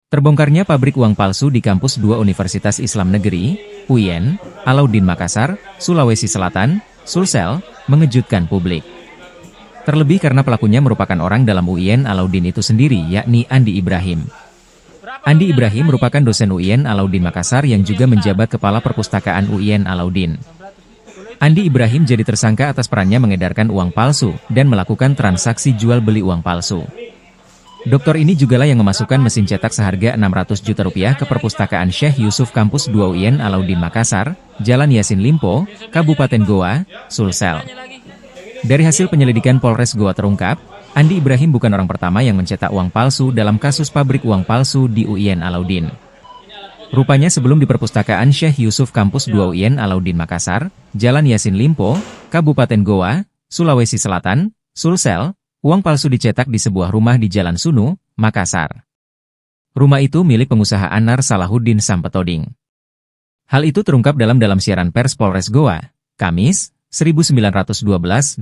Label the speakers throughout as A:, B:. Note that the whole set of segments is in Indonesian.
A: Terbongkarnya pabrik uang palsu di kampus dua Universitas Islam Negeri, UIN, Alauddin Makassar, Sulawesi Selatan, Sulsel, mengejutkan publik. Terlebih karena pelakunya merupakan orang dalam UIN Alauddin itu sendiri, yakni Andi Ibrahim. Andi Ibrahim merupakan dosen UIN Alauddin Makassar yang juga menjabat Kepala Perpustakaan UIN Alauddin. Andi Ibrahim jadi tersangka atas perannya mengedarkan uang palsu dan melakukan transaksi jual beli uang palsu. Doktor ini jugalah yang memasukkan mesin cetak seharga 600 juta rupiah ke perpustakaan Syekh Yusuf Kampus 2 UIN Alauddin Makassar, Jalan Yasin Limpo, Kabupaten Goa, Sulsel. Dari hasil penyelidikan Polres Goa terungkap, Andi Ibrahim bukan orang pertama yang mencetak uang palsu dalam kasus pabrik uang palsu di UIN Alauddin. Rupanya sebelum di perpustakaan Syekh Yusuf Kampus 2 UIN Alauddin Makassar, Jalan Yasin Limpo, Kabupaten Goa, Sulawesi Selatan, Sulsel, uang palsu dicetak di sebuah rumah di Jalan Sunu, Makassar. Rumah itu milik pengusaha Anar Salahuddin Sampetoding. Hal itu terungkap dalam siaran pers Polres Goa, Kamis, 1912-2024.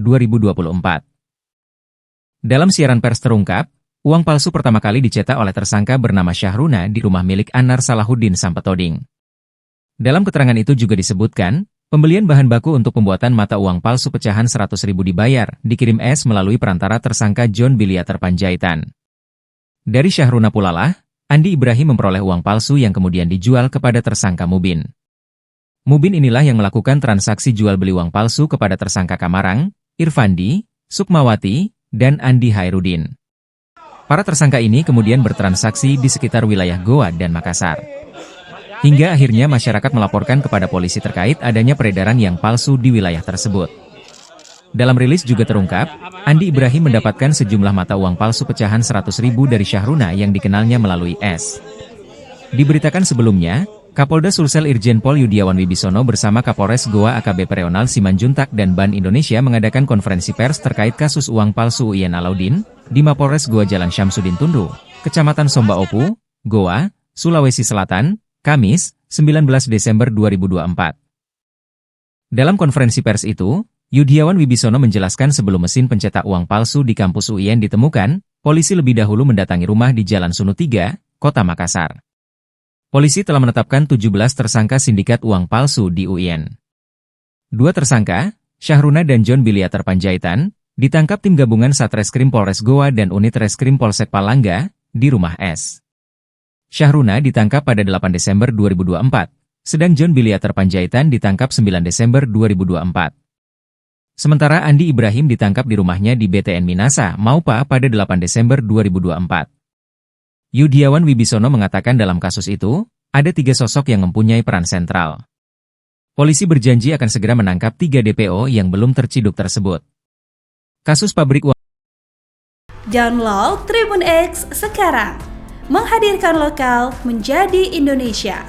A: Dalam siaran pers terungkap, uang palsu pertama kali dicetak oleh tersangka bernama Syahruna di rumah milik Anar Salahuddin Sampetoding. Dalam keterangan itu juga disebutkan, pembelian bahan baku untuk pembuatan mata uang palsu pecahan 100.000 dibayar, dikirim S melalui perantara tersangka John Biliater Panjaitan. Dari Syahruna pula lah, Andi Ibrahim memperoleh uang palsu yang kemudian dijual kepada tersangka Mubin. Mubin inilah yang melakukan transaksi jual beli uang palsu kepada tersangka Kamarang, Irfandi, Sukmawati, dan Andi Hairudin. Para tersangka ini kemudian bertransaksi di sekitar wilayah Goa dan Makassar. Hingga akhirnya masyarakat melaporkan kepada polisi terkait adanya peredaran yang palsu di wilayah tersebut. Dalam rilis juga terungkap, Andi Ibrahim mendapatkan sejumlah mata uang palsu pecahan 100.000 dari Syahruna yang dikenalnya melalui S. Diberitakan sebelumnya, Kapolda Sulsel Irjen Pol Yudiawan Wibisono bersama Kapolres Goa AKBP Reonal Simanjuntak dan Ban Indonesia mengadakan konferensi pers terkait kasus uang palsu UIN Alauddin di Mapolres Goa Jalan Syamsuddin Tundu, Kecamatan Somba Opu, Goa, Sulawesi Selatan, Kamis, 19 Desember 2024. Dalam konferensi pers itu, Yudiawan Wibisono menjelaskan sebelum mesin pencetak uang palsu di kampus UIN ditemukan, polisi lebih dahulu mendatangi rumah di Jalan Sunu 3, Kota Makassar. Polisi telah menetapkan 17 tersangka sindikat uang palsu di UIN. Dua tersangka, Syahruna dan John Biliater Panjaitan, ditangkap tim gabungan Satreskrim Polres Goa dan Unit Reskrim Polsek Palangga, di rumah S. Syahruna ditangkap pada 8 Desember 2024, sedang John Biliater Panjaitan ditangkap 9 Desember 2024. Sementara Andi Ibrahim ditangkap di rumahnya di BTN Minasa, Maupa pada 8 Desember 2024. Yudiawan Wibisono mengatakan dalam kasus itu, ada 3 sosok yang mempunyai peran sentral. Polisi berjanji akan segera menangkap 3 DPO yang belum terciduk tersebut. Kasus pabrik uang.
B: Download Tribun X sekarang. Menghadirkan lokal menjadi Indonesia.